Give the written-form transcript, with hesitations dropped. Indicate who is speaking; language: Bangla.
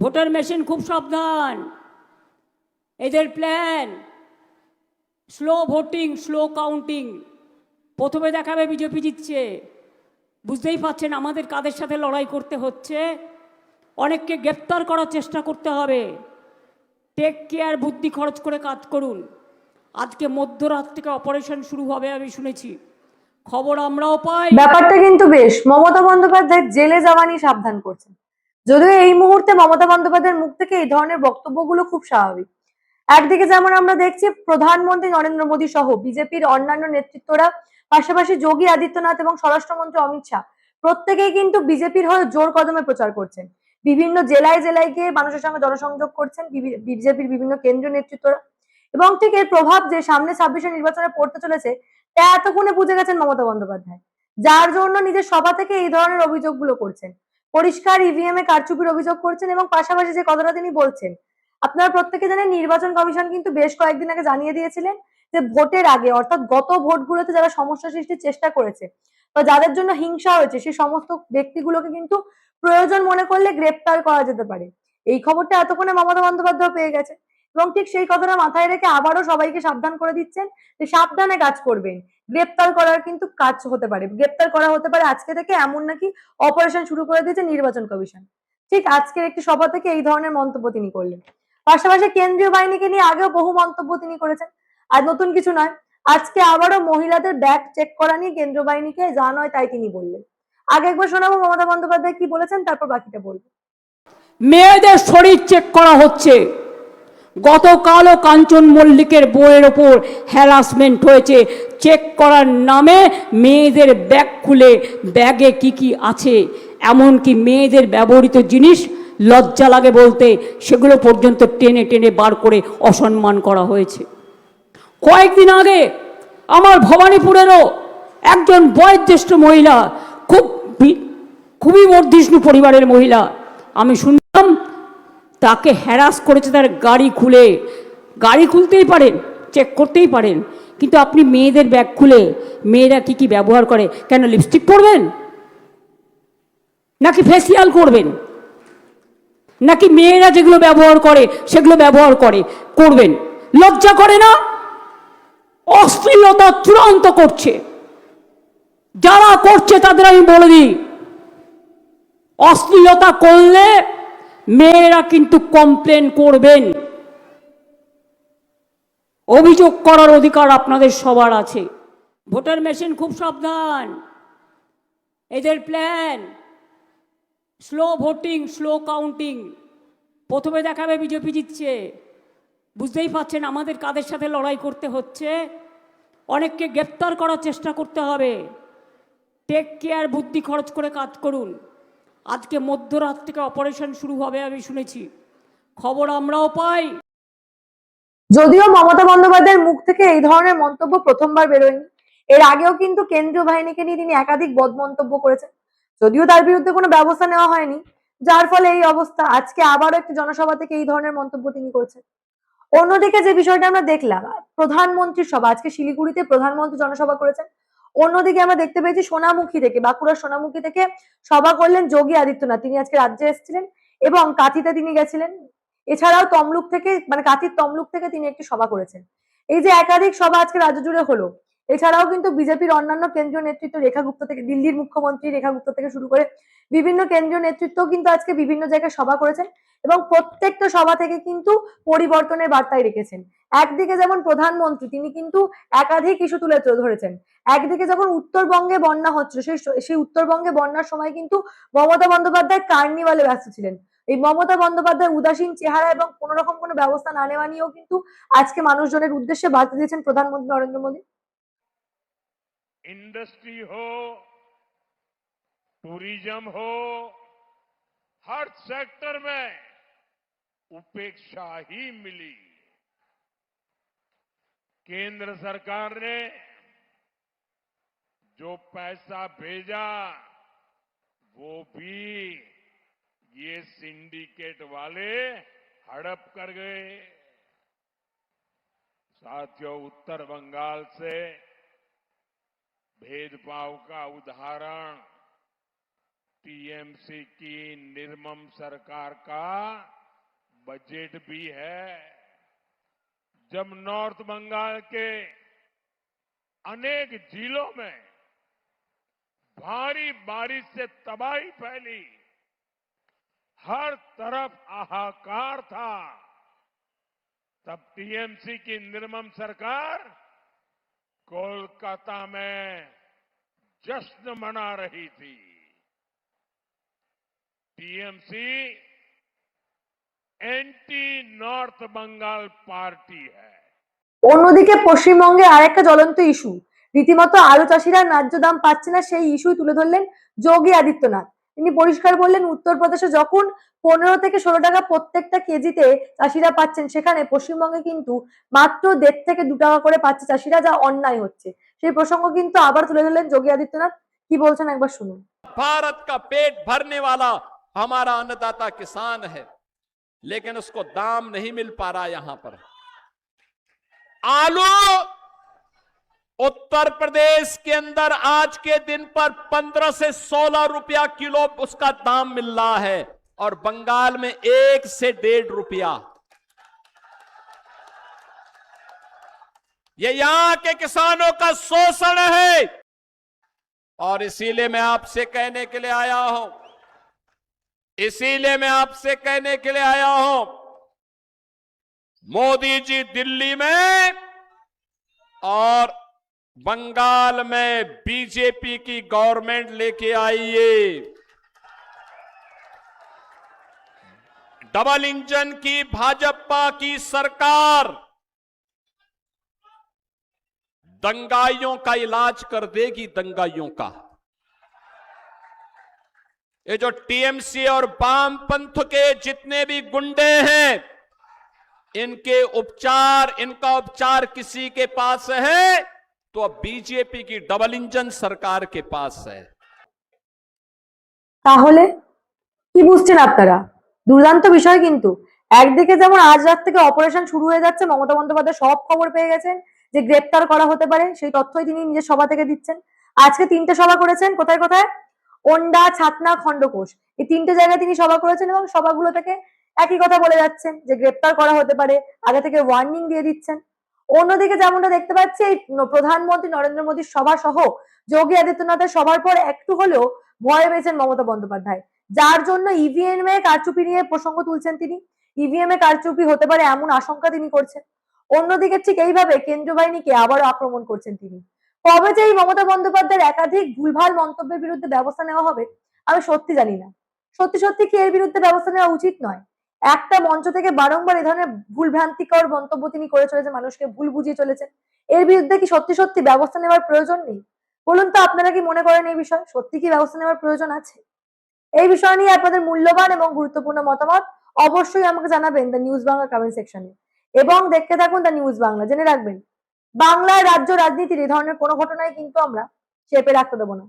Speaker 1: ভোটার মেশিন খুব সাবধান, এদের plan slow voting, slow counting. প্রথমে দেখাবে বিজেপি জিতছে, বুঝতেই পারছেন আমাদের কাদের সাথে লড়াই করতে হচ্ছে। অনেককে গ্রেপ্তার করার চেষ্টা করতে হবে। টেক কেয়ার, বুদ্ধি খরচ করে কাজ করুন। আজকে মধ্যরাত থেকে অপারেশন শুরু হবে আমি শুনেছি, খবর আমরাও পাই।
Speaker 2: ব্যাপারটা কিন্তু বেশ, মমতা বন্দ্যোপাধ্যায় জেলে যাওয়া নিয়ে সাবধান করছেন। যদিও এই মুহূর্তে মমতা বন্দ্যোপাধ্যায়ের মুখ থেকে এই ধরনের বক্তব্যগুলো খুব স্বাভাবিক। একদিকে যেমন আমরা দেখছি প্রধানমন্ত্রী নরেন্দ্র মোদী সহ বিজেপির অন্যান্য নেতৃত্বরা, পাশাপাশি যোগী আদিত্যনাথ এবং স্বরাষ্ট্রমন্ত্রী অমিত শাহ প্রত্যেকেই কিন্তু বিজেপির হয়ে জোর কদমে প্রচার করছেন। বিভিন্ন জেলায় জেলায় গিয়ে মানুষের সঙ্গে জনসংযোগ করছেন বিজেপির বিভিন্ন কেন্দ্রীয় নেতৃত্বরা। এবং ঠিক এর প্রভাব যে সামনে 26-এ নির্বাচনে পড়তে চলেছে তা এতক্ষণে বুঝে গেছেন মমতা বন্দ্যোপাধ্যায়, যার জন্য নিজের সভা থেকে এই ধরনের অভিযোগগুলো করছেন। পরিষ্কার ইভিএম এ কারচুপির অভিযোগ করছেন এবং পাশাপাশি যে কথাটা তিনি বলছেন, আপনারা প্রত্যেকে জানেন নির্বাচন কমিশন কিন্তু বেশ কয়েকদিন আগে জানিয়ে দিয়েছিলেন যে ভোটের আগে অর্থাৎ গত ভোটগুলোতে যারা সমস্যা সৃষ্টির চেষ্টা করেছে বা যাদের জন্য হিংসা হয়েছে সেই সমস্ত ব্যক্তিগুলোকে কিন্তু প্রয়োজন মনে করলে গ্রেপ্তার করা যেতে পারে। এই খবরটা এতক্ষণে মমতা বন্দ্যোপাধ্যায় পেয়ে গেছে এবং ঠিক সেই কথাটা মাথায় রেখে আবারও সবাইকে সাবধান করে দিচ্ছেন যে সাবধানে কাজ করবেন। গ্রেপ্তার করার কিন্তু কাজ হতে পারে, গ্রেপ্তার করা হতে পারে আজকে থেকে, এমন নাকি অপারেশন শুরু করে দিয়েছে নির্বাচন কমিশন। ঠিক আজকের একটি সভা থেকে এই ধরনের মন্তব্য তিনি করলেন। পাশাপাশি কেন্দ্রীয় বাহিনীকে নিয়ে আগেও বহু মন্তব্য তিনি করেছেন, আর নতুন কিছু নয়। আজকে আবারও মহিলাদের ব্যাগ চেক করা নিয়ে কেন্দ্রীয় বাহিনীকে যা নয় তাই তিনি বললেন। আগে একবার শোনাবো মমতা বন্দ্যোপাধ্যায় কি বলেছেন, তারপর বাকিটা বলবো।
Speaker 1: মেয়েদের শরীর চেক করা হচ্ছে। গতকালও কাঞ্চন মল্লিকের বইয়ের ওপর হ্যারাসমেন্ট হয়েছে। চেক করার নামে মেয়েদের ব্যাগ খুলে ব্যাগে কি কি আছে, এমনকি মেয়েদের ব্যবহৃত জিনিস লজ্জা লাগে বলতে সেগুলো পর্যন্ত টেনে টেনে বার করে অসম্মান করা হয়েছে। কয়েকদিন আগে আমার ভবানীপুরেরও একজন বয়োজ্যেষ্ঠ মহিলা, খুবই বর্ধিষ্ণু পরিবারের মহিলা, আমি শুনলাম তাকে হ্যারাস করেছে তার গাড়ি খুলে। গাড়ি খুলতেই পারেন, চেক করতেই পারেন, কিন্তু আপনি মেয়েদের ব্যাগ খুলে মেয়েরা কি কি ব্যবহার করে, কেন লিপস্টিক পরবেন নাকি ফেসিয়াল করবেন, নাকি মেয়েরা যেগুলো ব্যবহার করে সেগুলো ব্যবহার করবেন? লজ্জা করে না? অশ্লীলতা চূড়ান্ত করছে। যারা করছে তাদের আমি বলে দিই, অশ্লীলতা করলে মেয়েরা কিন্তু কমপ্লেন করবেন। অভিযোগ করার অধিকার আপনাদের সবার আছে। ভোটার মেশিন খুব সাবধান, এদের plan slow voting, slow counting. প্রথমে দেখাবে বিজেপি জিতছে, বুঝতেই পারছেন আমাদের কাদের সাথে লড়াই করতে হচ্ছে। অনেককে গ্রেপ্তার করার চেষ্টা করতে হবে। টেক কেয়ার, বুদ্ধি খরচ করে কাজ করুন। আজকে মধ্যরাত থেকে অপারেশন শুরু হবে আমি শুনেছি, খবর আমরাও পাই।
Speaker 2: যদিও মমতা বন্দ্যোপাধ্যায়ের মুখ থেকে এই ধরনের মন্তব্য প্রথমবার বেরোয়নি, এর আগেও কিন্তু কেন্দ্রীয় বাহিনীকে নিয়ে তিনি একাধিক বদ মন্তব্য করেছেন। যদিও তার বিরুদ্ধে কোনো ব্যবস্থা নেওয়া হয়নি, যার ফলে এই অবস্থা। আজকে আবারও একটি জনসভা থেকে এই ধরনের মন্তব্য তিনি করছেন। অন্যদিকে যে বিষয়টা আমরা দেখলাম, প্রধানমন্ত্রীর সভা, আজকে শিলিগুড়িতে প্রধানমন্ত্রী জনসভা করেছেন। অন্যদিকে আমরা দেখতে পেয়েছি সোনামুখী থেকে, বাঁকুড়ার সোনামুখী থেকে সভা করলেন যোগী আদিত্যনাথ, তিনি আজকে রাজ্যে এসেছিলেন এবং কাঁথিতে তিনি গেছিলেন। এছাড়াও তমলুক থেকে, মানে কাঁথির তমলুক থেকে তিনি একটি সভা করেছেন। এই যে একাধিক সভা আজকে রাজ্য জুড়ে হলো, এছাড়াও কিন্তু বিজেপির অন্যান্য কেন্দ্রীয় নেতৃত্ব, রেখা গুপ্তা থেকে, দিল্লির মুখ্যমন্ত্রী রেখা গুপ্তা থেকে শুরু করে বিভিন্ন কেন্দ্রীয় নেতৃত্ব কিন্তু আজকে বিভিন্ন জায়গায় সভা করেছেন এবং প্রত্যেকটা সভা থেকে কিন্তু পরিবর্তনের বার্তাই রেখেছেন। একদিকে যেমন প্রধানমন্ত্রী তিনি কিন্তু একাধিক ইস্যু তুলে ধরেছেন। একদিকে যখন উত্তরবঙ্গে বন্যা হচ্ছিল, সেই উত্তরবঙ্গে বন্যার সময় কিন্তু মমতা বন্দ্যোপাধ্যায় কার্নিভালে ব্যস্ত ছিলেন। এই মমতা বন্দ্যোপাধ্যায় উদাসীন চেহারা এবং কোন রকম কোনো ব্যবস্থা না নেওয়া নিয়েও কিন্তু আজকে মানুষজনের উদ্দেশ্যে বার্তা দিয়েছেন প্রধানমন্ত্রী নরেন্দ্র মোদী।
Speaker 3: इंडस्ट्री हो, टूरिज्म हो, हर सेक्टर में उपेक्षा ही मिली। केंद्र सरकार ने जो पैसा भेजा वो भी ये सिंडिकेट वाले हड़प कर गए। साथियों, उत्तर बंगाल से भेदभाव का उदाहरण टीएमसी की निर्मम सरकार का बजट भी है। जब नॉर्थ बंगाल के अनेक जिलों में भारी बारिश से तबाही फैली, हर तरफ हाहाकार था, तब टीएमसी की निर्मम सरकार कोलकाता में जश्न मना रही थी। TMC anti north Bengal party है।
Speaker 2: অন্যদিকে পশ্চিমবঙ্গে আরেকটা জ্বলন্ত ইস্যু, রীতিমতো আলু চাষিরা ন্যায্য দাম পাচ্ছে না, সেই ইস্যুই তুলে ধরলেন যোগী আদিত্যনাথ। তিনি পরিষ্কার বললেন, উত্তরপ্রদেশে যখন 15 থেকে 16 টাকা প্রত্যেকটা কেজিতে চাষিরা পাচ্ছেন, সেখানে পশ্চিমবঙ্গে কিন্তু মাত্র 1.5 থেকে 2 টাকা করে পাচ্ছে চাষিরা, যা অন্যায় হচ্ছে। সেই প্রসঙ্গ কিন্তু আবার তুলে ধরলেন যোগী আদিত্যনাথ। কি বলছেন একবার শুনুন।
Speaker 4: भारत का पेट भरने वाला हमारा अन्नदाता किसान है, लेकिन उसको दाम नहीं मिल पा रहा। यहां पर आलू उत्तर प्रदेश के अंदर आज के दिन पर 15 से 16 रुपया किलो उसका दाम मिल रहा है, और बंगाल में 1 से 1.5 रुपया। ये यहां के किसानों का शोषण है, और इसीलिए मैं आपसे कहने के लिए आया हूं, मोदी जी दिल्ली में और बंगाल में बीजेपी की गवर्नमेंट लेके आइए। डबल इंजन की भाजपा की सरकार दंगाइयों का इलाज कर देगी, दंगाइयों का। ये जो टीएमसी और वामपंथ के जितने भी गुंडे हैं, इनका उपचार किसी के पास है तो अब बीजेपी की डबल इंजन सरकार के पास है।
Speaker 2: তাহলে কি বুঝছেন আপনারা? দুর্দান্ত বিষয় কিন্তু। একদিকে যেমন আজ রাত থেকে অপারেশন শুরু হয়ে যাচ্ছে, মমতা বন্দ্যোপাধ্যায় সব খবর পেয়ে গেছেন যে গ্রেপ্তার করা হতে পারে, সেই তথ্যই তিনি নিজের সভা থেকে দিচ্ছেন। আজকে 3টে সভা করেছেন, কোথায় কোথায়? ওন্ডা, ছাতনা, খণ্ডঘোষ, এই 3টে জায়গায় তিনি সভা করেছেন, এবং সভাগুলো থেকে একই কথা বলে যাচ্ছেন যে গ্রেপ্তার করা হতে পারে, আগে থেকে ওয়ার্নিং দিয়ে দিচ্ছেন। অন্যদিকে যেমনটা দেখতে পাচ্ছি, এই প্রধানমন্ত্রী নরেন্দ্র মোদীর সভা সহ যোগী আদিত্যনাথের সভার পর একটু হলেও ভয় পেয়েছেন মমতা বন্দ্যোপাধ্যায়, যার জন্য ইভিএম এ কারচুপি নিয়ে প্রসঙ্গ তুলছেন তিনি। ইভিএম এ কারচুপি হতে পারে এমন আশঙ্কা তিনি করছেন। অন্যদিকে ঠিক এইভাবে কেন্দ্রীয় বাহিনীকে আবারও আক্রমণ করছেন তিনি। কবে যে এই মমতা বন্দ্যোপাধ্যায়ের একাধিক ভুলভাল মন্তব্যের বিরুদ্ধে ব্যবস্থা নেওয়া হবে আমি সত্যি জানি না। সত্যি সত্যি কি এর বিরুদ্ধে ব্যবস্থা নেওয়া উচিত নয়? একটা মঞ্চ থেকে বারংবার এই ধরনের ভুলভ্রান্তিকর মন্তব্য তিনি করে চলেছেন, মানুষকে ভুল বুঝিয়ে চলেছেন। এর বিরুদ্ধে কি সত্যি সত্যি ব্যবস্থা নেওয়ার প্রয়োজন নেই? বলুন তো, আপনারা কি মনে করেন এই বিষয়ে সত্যি কি ব্যবস্থা নেওয়ার প্রয়োজন আছে? এই বিষয় নিয়ে আপনাদের মূল্যবান এবং গুরুত্বপূর্ণ মতামত অবশ্যই আমাকে জানাবেন দ্য নিউজ বাংলা কমেন্ট সেকশনে, এবং দেখতে থাকুন দ্য নিউজ বাংলা। জেনে রাখবেন, বাংলার রাজ্য রাজনীতির এই ধরনের কোনো ঘটনায় কিন্তু আমরা চেপে রাখতে দেবো না।